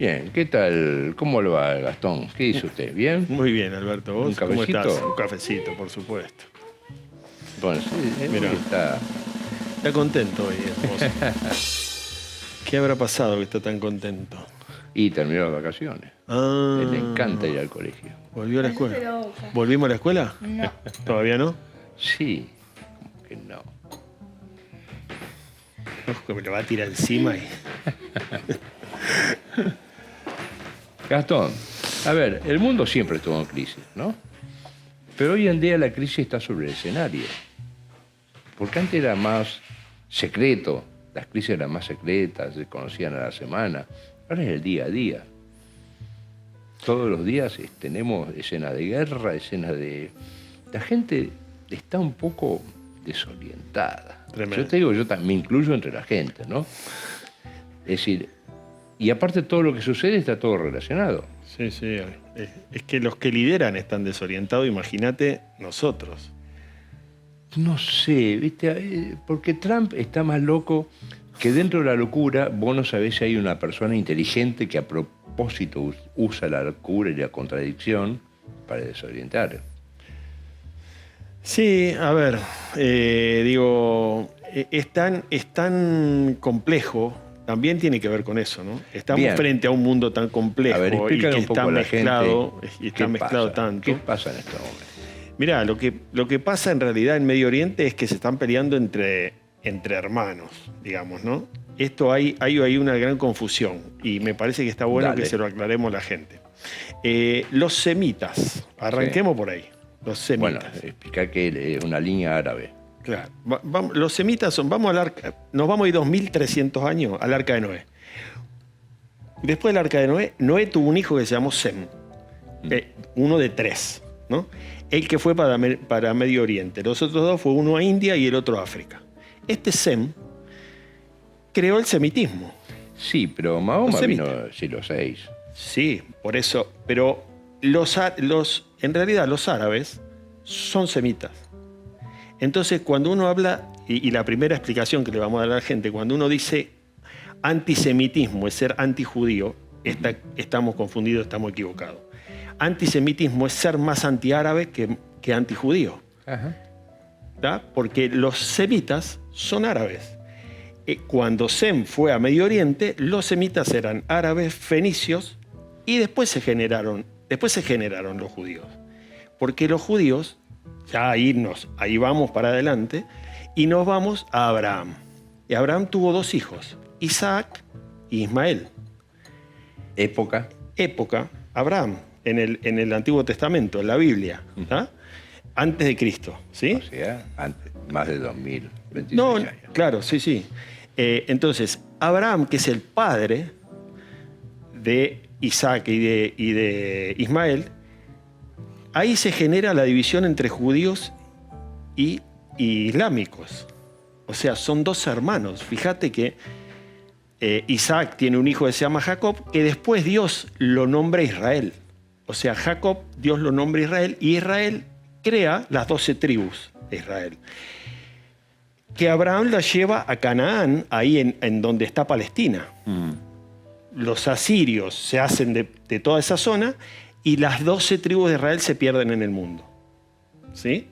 Bien, ¿qué tal? ¿Cómo le va, Gastón? ¿Qué dice usted? ¿Bien? Muy bien, Alberto. ¿Vos ¿Un cómo cafecito? estás? Un cafecito, por supuesto. Bueno, sí, Mirá. hoy está... Está contento hoy, esposo. ¿Qué habrá pasado que está tan contento? Y terminó las vacaciones. Ah, Le encanta ir al colegio. ¿volvió a la Eso escuela? te lo busca. ¿Volvimos a la escuela? No. ¿Todavía no? Sí, como que no. Uf, que me lo va a tirar encima y... Gastón, a ver, el mundo siempre estuvo en crisis, ¿no? Pero hoy en día la crisis está sobre el escenario. Porque antes era más secreto, las crisis eran más secretas, se conocían a la semana. Ahora es el día a día. Todos los días tenemos escenas de guerra, escenas de... La gente está un poco desorientada. Tremendo. Yo te digo, yo también me incluyo entre la gente, ¿no? Es decir, y aparte todo lo que sucede está todo relacionado. Sí, sí. Es que los que lideran están desorientados, imagínate nosotros. No sé, ¿viste? Porque Trump está más loco que dentro de la locura vos no sabés si hay una persona inteligente que a propósito usa la locura y la contradicción para desorientar. Sí, a ver, es tan complejo, también tiene que ver con eso, ¿no? Estamos Bien. frente a un mundo tan complejo A ver, y explícale que un poco está a la mezclado, gente y está qué mezclado pasa, tanto. ¿Qué pasa en este momento? Mirá, lo que pasa en realidad en Medio Oriente es que se están peleando entre hermanos, digamos, ¿no? Esto hay una gran confusión y me parece que está bueno Dale. que se lo aclaremos a la gente. Los semitas, arranquemos por ahí. Los semitas. Bueno, explicar que es una línea árabe. Claro. Los semitas son, nos vamos a ir 2300 años al arca de Noé. Después del arca de Noé, Noé tuvo un hijo que se llamó Sem, uno de 3, ¿no? El que fue para Medio Oriente. Los otros 2 fue uno a India y el otro a África. Este Sem creó el semitismo. Sí, pero Mahoma Los vino semitas. del siglo VI. Sí, por eso. Pero en realidad los árabes son semitas. Entonces, cuando uno habla, y la primera explicación que le vamos a dar a la gente, cuando uno dice antisemitismo es ser antijudío, estamos confundidos, estamos equivocados. Antisemitismo es ser más antiárabe que antijudío. Ajá. ¿Tá? Porque los semitas son árabes. Cuando Sem fue a Medio Oriente, los semitas eran árabes, fenicios, y después se generaron los judíos. Porque los judíos, ya ahí vamos para adelante, y nos vamos a Abraham. Y Abraham tuvo 2 hijos, Isaac y Ismael. Época. Abraham, en el Antiguo Testamento, en la Biblia, ¿tá? Antes de Cristo, ¿sí? O sea, antes, más de 2026 No, años. claro, sí. Entonces, Abraham, que es el padre de Isaac y de Ismael, ahí se genera la división entre judíos y islámicos. O sea, son 2 hermanos. Fíjate que Isaac tiene un hijo que se llama Jacob, que después Dios lo nombra Israel. O sea, Jacob, Dios lo nombra Israel, y Israel crea las 12 tribus de Israel. Que Abraham la lleva a Canaán, ahí en donde está Palestina. Los asirios se hacen de toda esa zona y las 12 tribus de Israel se pierden en el mundo. ¿Sí?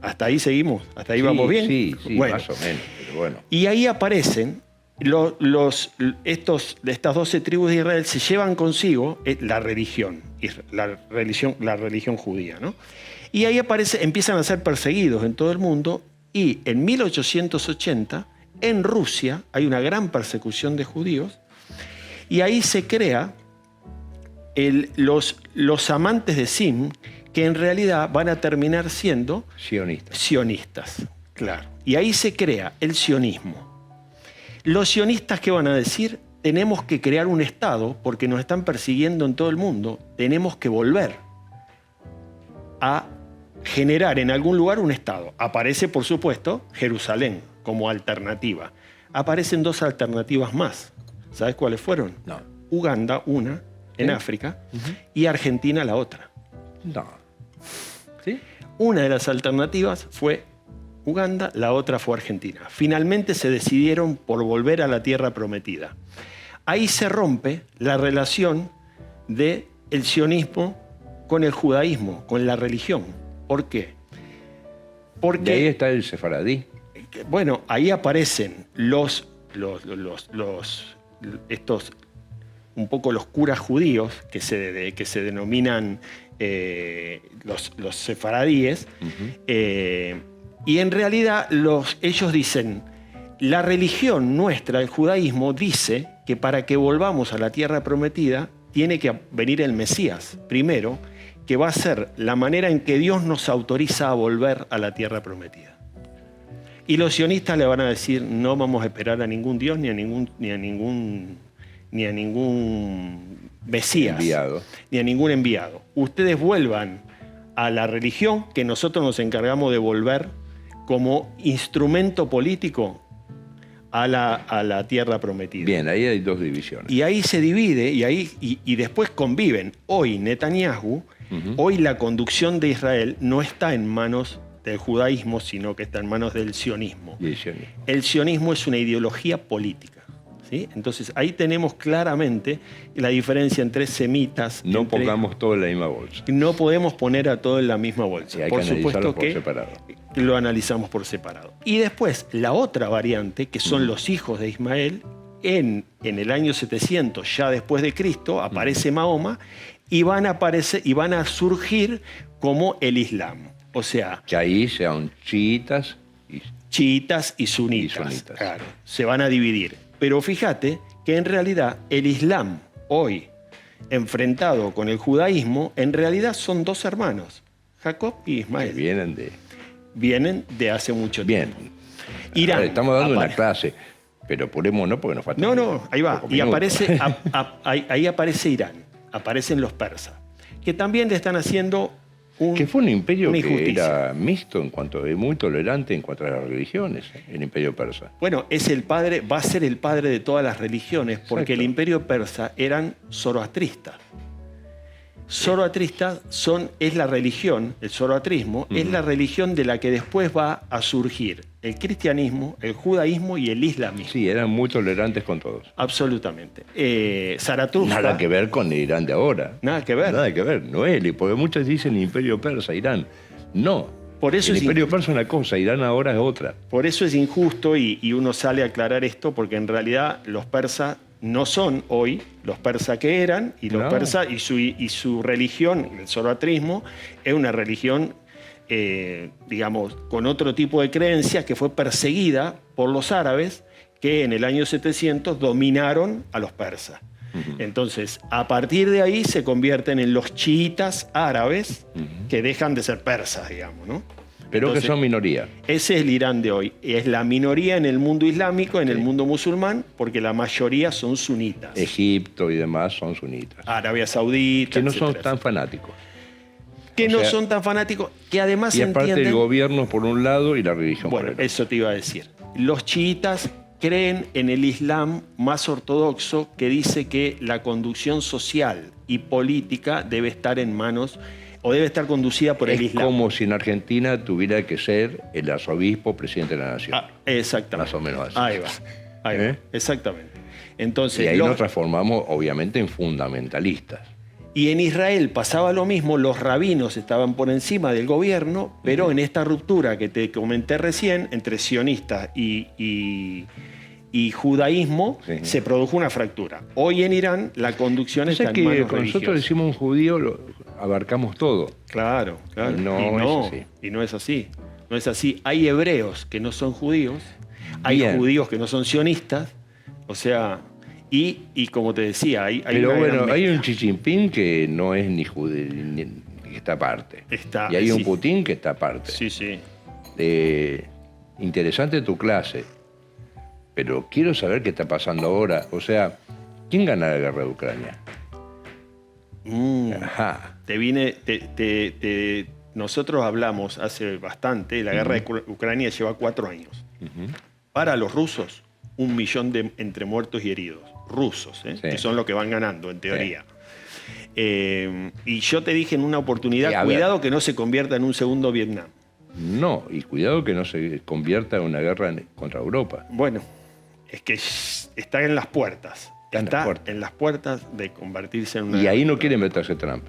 ¿Hasta ahí seguimos? ¿Hasta ahí vamos bien? Sí, Bueno. más o menos, pero bueno. Y ahí aparecen estas 12 tribus de Israel, se llevan consigo la religión judía, ¿no? Y ahí empiezan a ser perseguidos en todo el mundo, y en 1880 en Rusia hay una gran persecución de judíos, y ahí se crea los amantes de Sim, que en realidad van a terminar siendo sionistas, claro. Y ahí se crea el sionismo. Los sionistas, ¿qué van a decir? Tenemos que crear un Estado porque nos están persiguiendo en todo el mundo. Tenemos que volver a generar en algún lugar un Estado. Aparece, por supuesto, Jerusalén como alternativa. Aparecen 2 alternativas más. ¿Sabes cuáles fueron? No. Uganda, una, en África, y Argentina, la otra. No. ¿Sí? Una de las alternativas fue Uganda, la otra fue Argentina. Finalmente se decidieron por volver a la tierra prometida. ahí se rompe la relación del sionismo con el judaísmo, con la religión. ¿Por qué? Porque Y ahí está el sefaradí. bueno, ahí aparecen estos, un poco los curas judíos, que se denominan los sefaradíes, y en realidad ellos dicen, la religión nuestra, el judaísmo, dice que para que volvamos a la tierra prometida, tiene que venir el Mesías, primero, que va a ser la manera en que Dios nos autoriza a volver a la tierra prometida. Y los sionistas le van a decir, no vamos a esperar a ningún Dios ni a ningún Mesías, ni a ningún enviado. Ustedes vuelvan a la religión que nosotros nos encargamos de volver como instrumento político a la tierra prometida. Bien, ahí hay dos divisiones. Y ahí se divide y después conviven. Hoy Netanyahu, hoy la conducción de Israel no está en manos del judaísmo, sino que está en manos del sionismo. El sionismo es una ideología política, ¿sí? Entonces ahí tenemos claramente la diferencia entre semitas. No pongamos todo en la misma bolsa. No podemos poner a todo en la misma bolsa. Y hay por que supuesto por que separado. lo analizamos por separado. Y después la otra variante, que son los hijos de Ismael, en el año 700, ya después de Cristo, aparece Mahoma y van a surgir como el Islam. O sea, que ahí sean chiitas y sunitas. Claro, se van a dividir. Pero fíjate que en realidad el Islam hoy, enfrentado con el judaísmo, en realidad son dos hermanos, Jacob y Ismael. Que vienen de hace mucho tiempo. Bien. Irán, ahora, estamos dando una clase, pero apurémonos porque nos falta. No, ahí va. Y aparece, ahí aparece Irán, aparecen los persas, que también le están haciendo que fue un imperio una que era mixto en cuanto muy tolerante en cuanto a las religiones, el imperio persa. Bueno, va a ser el padre de todas las religiones, porque Exacto. el imperio persa eran zoroastristas. Zoroastristas es la religión, el zoroastrismo, es la religión de la que después va a surgir el cristianismo, el judaísmo y el islamismo. Sí, eran muy tolerantes con todos. Absolutamente. Zaratustra. Nada que ver con el Irán de ahora. Nada que ver. Nada que ver, no es, porque muchos dicen imperio persa, Irán. No. Por eso el imperio persa es una cosa, Irán ahora es otra. Por eso es injusto y uno sale a aclarar esto, porque en realidad los persas no son hoy los persas que eran, y los persas y su religión, el zoroastrismo, es una religión, digamos, con otro tipo de creencias que fue perseguida por los árabes que en el año 700 dominaron a los persas. Entonces, a partir de ahí se convierten en los chiitas árabes que dejan de ser persas, digamos, ¿no? Pero entonces, que son minoría. Ese es el Irán de hoy. Es la minoría en el mundo islámico, en el mundo musulmán, porque la mayoría son sunitas. Egipto y demás son sunitas. Arabia Saudita, que no son tan fanáticos. Que no son tan fanáticos, que además y aparte entienden... el gobierno por un lado y la religión por el otro. Eso te iba a decir. Los chiitas creen en el Islam más ortodoxo, que dice que la conducción social y política debe estar en manos, o debe estar conducida por el Islam. Es como si en Argentina tuviera que ser el arzobispo presidente de la nación. Exactamente. Más o menos así. Ahí va. Exactamente. Entonces, y ahí nos transformamos, obviamente, en fundamentalistas. Y en Israel pasaba lo mismo, los rabinos estaban por encima del gobierno, pero en esta ruptura que te comenté recién, entre sionistas y judaísmo, se produjo una fractura. Hoy en Irán la conducción está en manos religiosas. Nosotros decimos un judío, abarcamos todo. Claro. Y no es así. No es así. Hay hebreos que no son judíos, hay judíos que no son sionistas, o sea... Y como te decía, hay pero bueno, hay un Xi Jinping que no es ni judío, que está aparte. Y hay un Putin que está aparte. Sí. Interesante tu clase, pero quiero saber qué está pasando ahora. O sea, ¿quién gana la guerra de Ucrania? Ajá. Nosotros hablamos hace bastante, la guerra de Ucrania lleva 4 años. Para los rusos, 1 millón entre muertos y heridos. Rusos, que son los que van ganando, en teoría. Y yo te dije en una oportunidad, cuidado que no se convierta en un segundo Vietnam. No, y cuidado que no se convierta en una guerra contra Europa. Bueno, es que está en las puertas. está en las puertas de convertirse en una... Y ahí no quiere meterse Trump.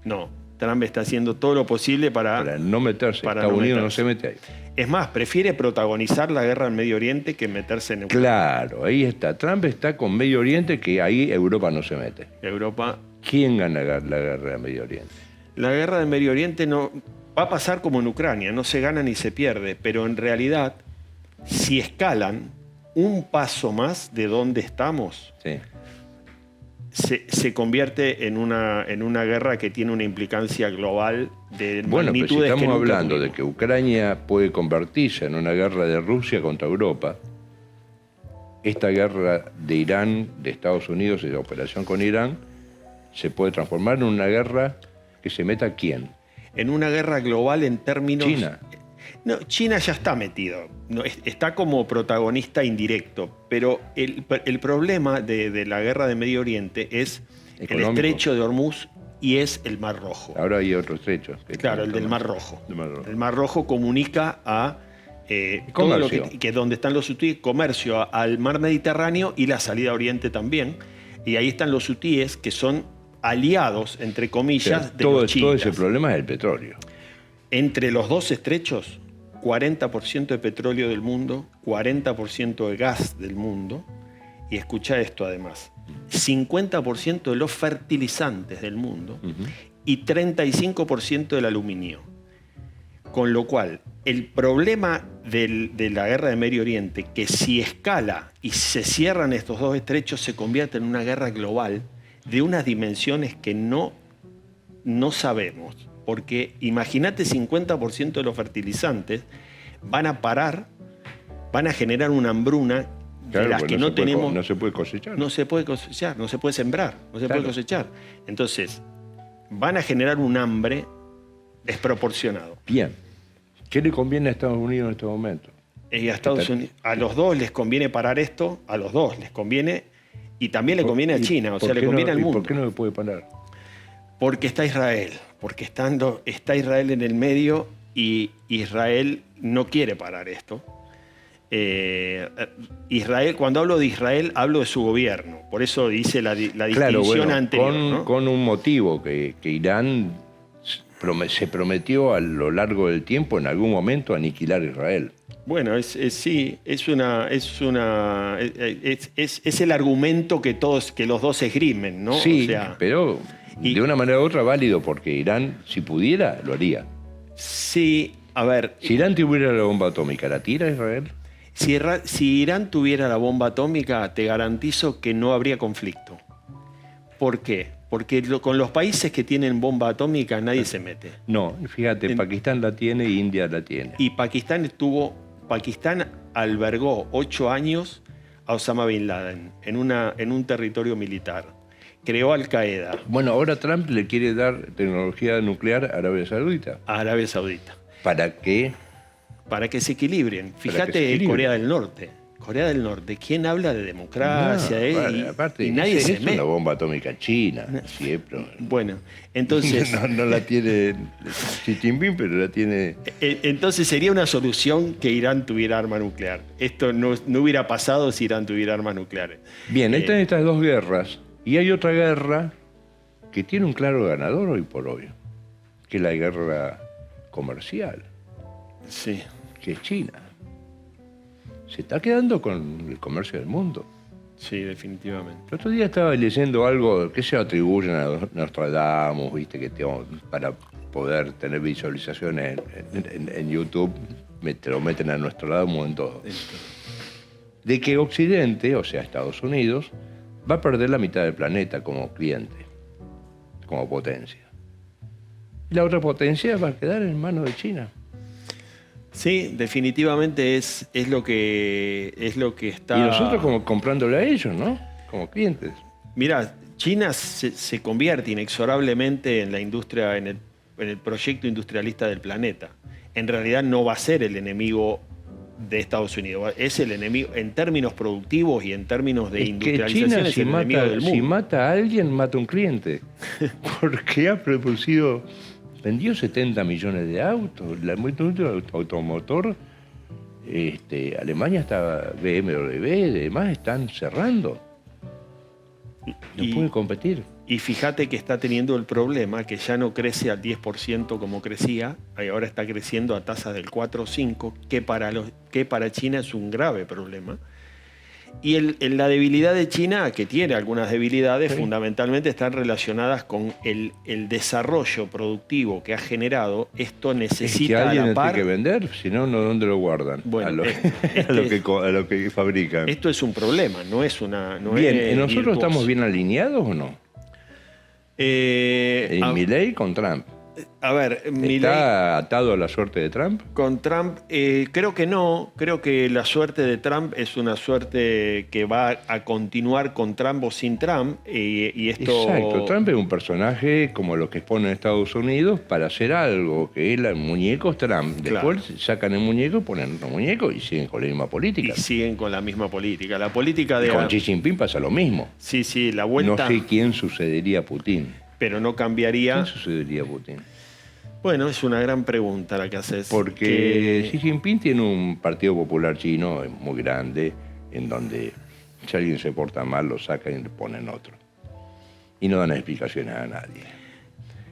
No, Trump está haciendo todo lo posible para no meterse. Estados Unidos no se mete ahí. Es más, prefiere protagonizar la guerra en Medio Oriente que meterse en Europa. Claro, ahí está. Trump está con Medio Oriente, que ahí Europa no se mete. Europa... ¿Quién gana la guerra de Medio Oriente? La guerra de Medio Oriente no va a pasar como en Ucrania, no se gana ni se pierde, pero en realidad, si escalan un paso más de donde estamos, Sí. se convierte en una guerra que tiene una implicancia global de Bueno, pero si magnitudes estamos que nunca hablando de tuvimos. que Ucrania puede convertirse en una guerra de Rusia contra Europa, esta guerra de Irán, de Estados Unidos y de operación con Irán, se puede transformar en una guerra que se meta ¿quién? En una guerra global en términos... China. No, China ya está metido, no, está como protagonista indirecto, pero el problema de la guerra de Medio Oriente es Económico. el estrecho de Hormuz y es el Mar Rojo. Ahora hay otro estrecho. Claro, el del Mar Rojo. Del Mar Rojo. El Mar Rojo comunica a todo lo que donde están los hutíes, comercio al mar Mediterráneo y la salida a Oriente también. Y ahí están los hutíes que son aliados, entre comillas, de los todo chiitas. ese problema es el petróleo. Entre los dos estrechos, 40% de petróleo del mundo, 40% de gas del mundo, y escucha esto además, 50% de los fertilizantes del mundo y 35% del aluminio. Con lo cual, el problema de la guerra de Medio Oriente, que si escala y se cierran estos dos estrechos, se convierte en una guerra global de unas dimensiones que no sabemos. Porque imagínate 50% de los fertilizantes van a parar, van a generar una hambruna de las que no tenemos. No se puede cosechar. No se puede cosechar, no se puede sembrar, no se puede cosechar. Entonces, van a generar un hambre desproporcionado. Bien. ¿Qué le conviene a Estados Unidos en este momento? Y a Estados Unidos, a los dos les conviene parar esto, a los dos les conviene, y también le conviene a China, o sea, le conviene al mundo. ¿Por qué no le puede parar? Porque está Israel, porque está Israel en el medio y Israel no quiere parar esto. Israel, cuando hablo de Israel, hablo de su gobierno. Por eso dice la distinción anterior. ¿No? Con un motivo que Irán se prometió a lo largo del tiempo en algún momento aniquilar a Israel. Bueno, sí, es el argumento que los dos esgrimen, ¿no? Sí, o sea, pero de una manera u otra válido, porque Irán, si pudiera, lo haría. Sí, a ver. Si Irán tuviera la bomba atómica, ¿la tira Israel? Si Irán tuviera la bomba atómica, te garantizo que no habría conflicto. ¿Por qué? Porque con los países que tienen bomba atómica nadie se mete. No, fíjate, Pakistán la tiene e India la tiene. Y Pakistán albergó 8 años a Osama Bin Laden en un territorio militar. Creó Al Qaeda. Bueno, ahora Trump le quiere dar tecnología nuclear a Arabia Saudita. A Arabia Saudita. ¿Para qué? Para que se equilibren. Fíjate Corea del Norte. Corea del Norte, ¿quién habla de democracia? Aparte, y nadie se es mete. una bomba atómica china, siempre. Bueno, entonces... no la tiene Xi Jinping, pero la tiene... Entonces sería una solución que Irán tuviera arma nuclear. Esto no hubiera pasado si Irán tuviera armas nucleares. Bien, están estas dos guerras, y hay otra guerra que tiene un claro ganador hoy por hoy, que es la guerra comercial, Sí. que es China. Se está quedando con el comercio del mundo. Sí, definitivamente. El otro día estaba leyendo algo que se atribuyen a Nostradamus, viste, que para poder tener visualizaciones en YouTube, te lo meten a Nostradamus en todo. De que Occidente, o sea, Estados Unidos, va a perder la mitad del planeta como cliente, como potencia. Y la otra potencia va a quedar en manos de China. Sí, definitivamente es lo que está... Y nosotros como comprándole a ellos, ¿no? Como clientes. Mirá, China se convierte inexorablemente en la industria, en el proyecto industrialista del planeta. En realidad no va a ser el enemigo de Estados Unidos, es el enemigo en términos productivos y en términos de industrialización, es el enemigo del mundo. Si mata a alguien, mata a un cliente. Porque ha producido... Vendió 70 millones de autos. La industria automotor, Alemania estaba, BMW, demás están cerrando. No puede competir. Y fíjate que está teniendo el problema que ya no crece al 10% como crecía, y ahora está creciendo a tasas del 4 o 5, que para China es un grave problema. Y la debilidad de China, que tiene algunas debilidades, fundamentalmente están relacionadas con el desarrollo productivo que ha generado. Esto necesita es que alguien a la par... tiene que vender, si no, ¿dónde lo guardan? Bueno, a lo que fabrican. Esto es un problema, no es una... No bien, es ¿nosotros estamos bien alineados o no? Milei con Trump. A ver, ¿Está atado a la suerte de Trump? Con Trump, creo que no. Creo que la suerte de Trump es una suerte que va a continuar con Trump o sin Trump. Y esto... Exacto. Trump es un personaje como los que ponen en Estados Unidos para hacer algo, que es el muñeco Trump. Después sacan el muñeco, ponen otro muñeco y siguen con la misma política. Y siguen con la misma política. La política de... Y con Xi Jinping pasa lo mismo. Sí, la vuelta... No sé quién sucedería a Putin. Pero no cambiaría... ¿Quién sucedería a Putin? Bueno, es una gran pregunta la que haces. Porque Xi Jinping tiene un Partido Popular chino muy grande, en donde si alguien se porta mal, lo sacan y le ponen otro. Y no dan explicaciones a nadie.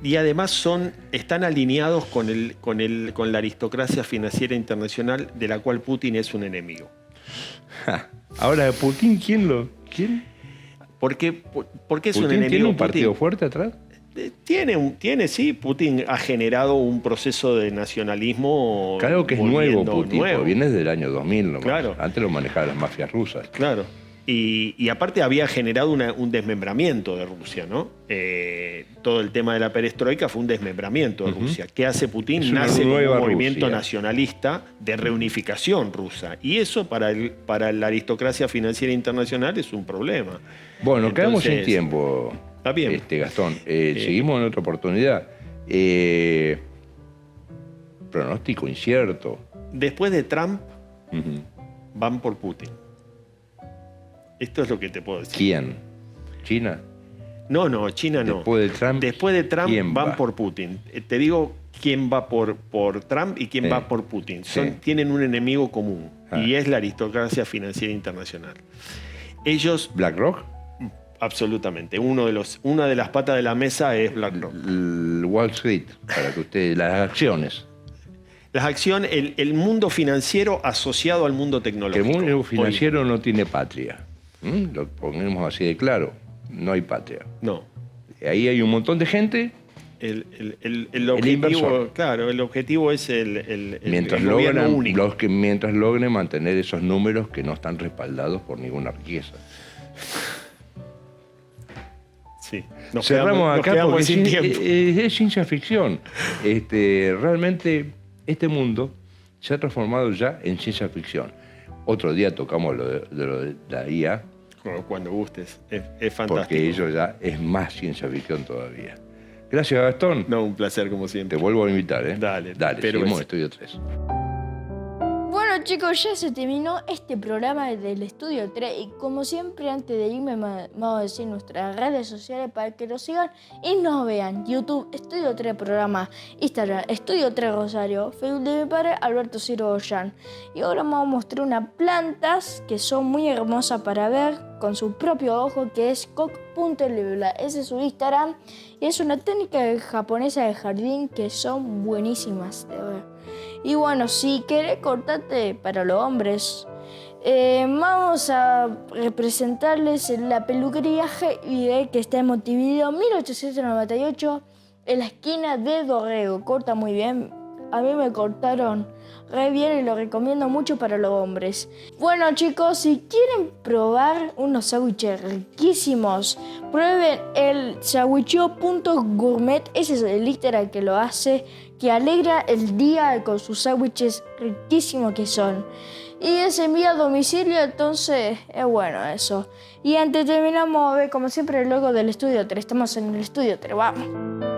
Y además están alineados con la aristocracia financiera internacional, de la cual Putin es un enemigo. Ahora, ¿Putin quién? ¿Por qué es un ¿Putin enemigo? tiene un partido fuerte atrás? Sí. Putin ha generado un proceso de nacionalismo. Claro que es nuevo Putin, nuevo. Viene desde el año 2000 nomás. Claro. Antes lo manejaban las mafias rusas. Claro. Y aparte había generado un desmembramiento de Rusia, ¿no? Todo el tema de la perestroika fue un desmembramiento de Rusia. ¿Qué hace Putin? Nace como un movimiento nacionalista de reunificación rusa. Y eso para la aristocracia financiera internacional es un problema. Bueno, quedamos sin tiempo. Está bien. Gastón, seguimos en otra oportunidad. Pronóstico incierto. Después de Trump, van por Putin. Esto es lo que te puedo decir. ¿Quién? ¿China? No, China no. Después de Trump van por Putin. Te digo quién va por Trump y quién va por Putin. Tienen un enemigo común y es la aristocracia financiera internacional. Ellos... ¿BlackRock? Absolutamente. Una de las patas de la mesa es BlackRock. Wall Street, para que ustedes... Las acciones. Las acciones, el mundo financiero asociado al mundo tecnológico. El mundo financiero no tiene patria. Lo ponemos así de claro. No hay patria. No. Ahí hay un montón de gente. El objetivo, claro, el objetivo es el gobierno único. Mientras logren mantener esos números que no están respaldados por ninguna riqueza. Sí. Cerramos acá porque sin tiempo. Es ciencia ficción. Realmente este mundo se ha transformado ya en ciencia ficción. Otro día tocamos lo de la IA. Cuando gustes, es fantástico. Porque ello ya es más ciencia ficción todavía. Gracias, Gastón. No, un placer como siempre. Te vuelvo a invitar, ¿eh? Dale, seguimos Estudio 3. Bueno chicos, ya se terminó este programa del Estudio 3 y como siempre antes de irme vamos a decir nuestras redes sociales para que nos sigan y nos vean. YouTube, Estudio 3 Programa, Instagram, Estudio 3 Rosario, Facebook de mi padre, Alberto Ciro Ollán. Y ahora vamos a mostrar unas plantas que son muy hermosas para ver con su propio ojo, que es coc.libla. Ese es su Instagram y es una técnica japonesa de jardín que son buenísimas de ver. Y bueno, si querés cortarte para los hombres, vamos a representarles la peluquería G&D que está en Montevideo 1898 en la esquina de Dorrego. Corta muy bien. A mí me cortaron re bien y lo recomiendo mucho para los hombres. Bueno chicos, si quieren probar unos sándwiches riquísimos, prueben el sandwicheo.gourmet. Ese es el Instagram que lo hace, que alegra el día con sus sándwiches riquísimos que son. Y es envío a domicilio, entonces es bueno eso. Y antes terminamos a ver como siempre el logo del Estudio 3. Estamos en el Estudio 3, vamos.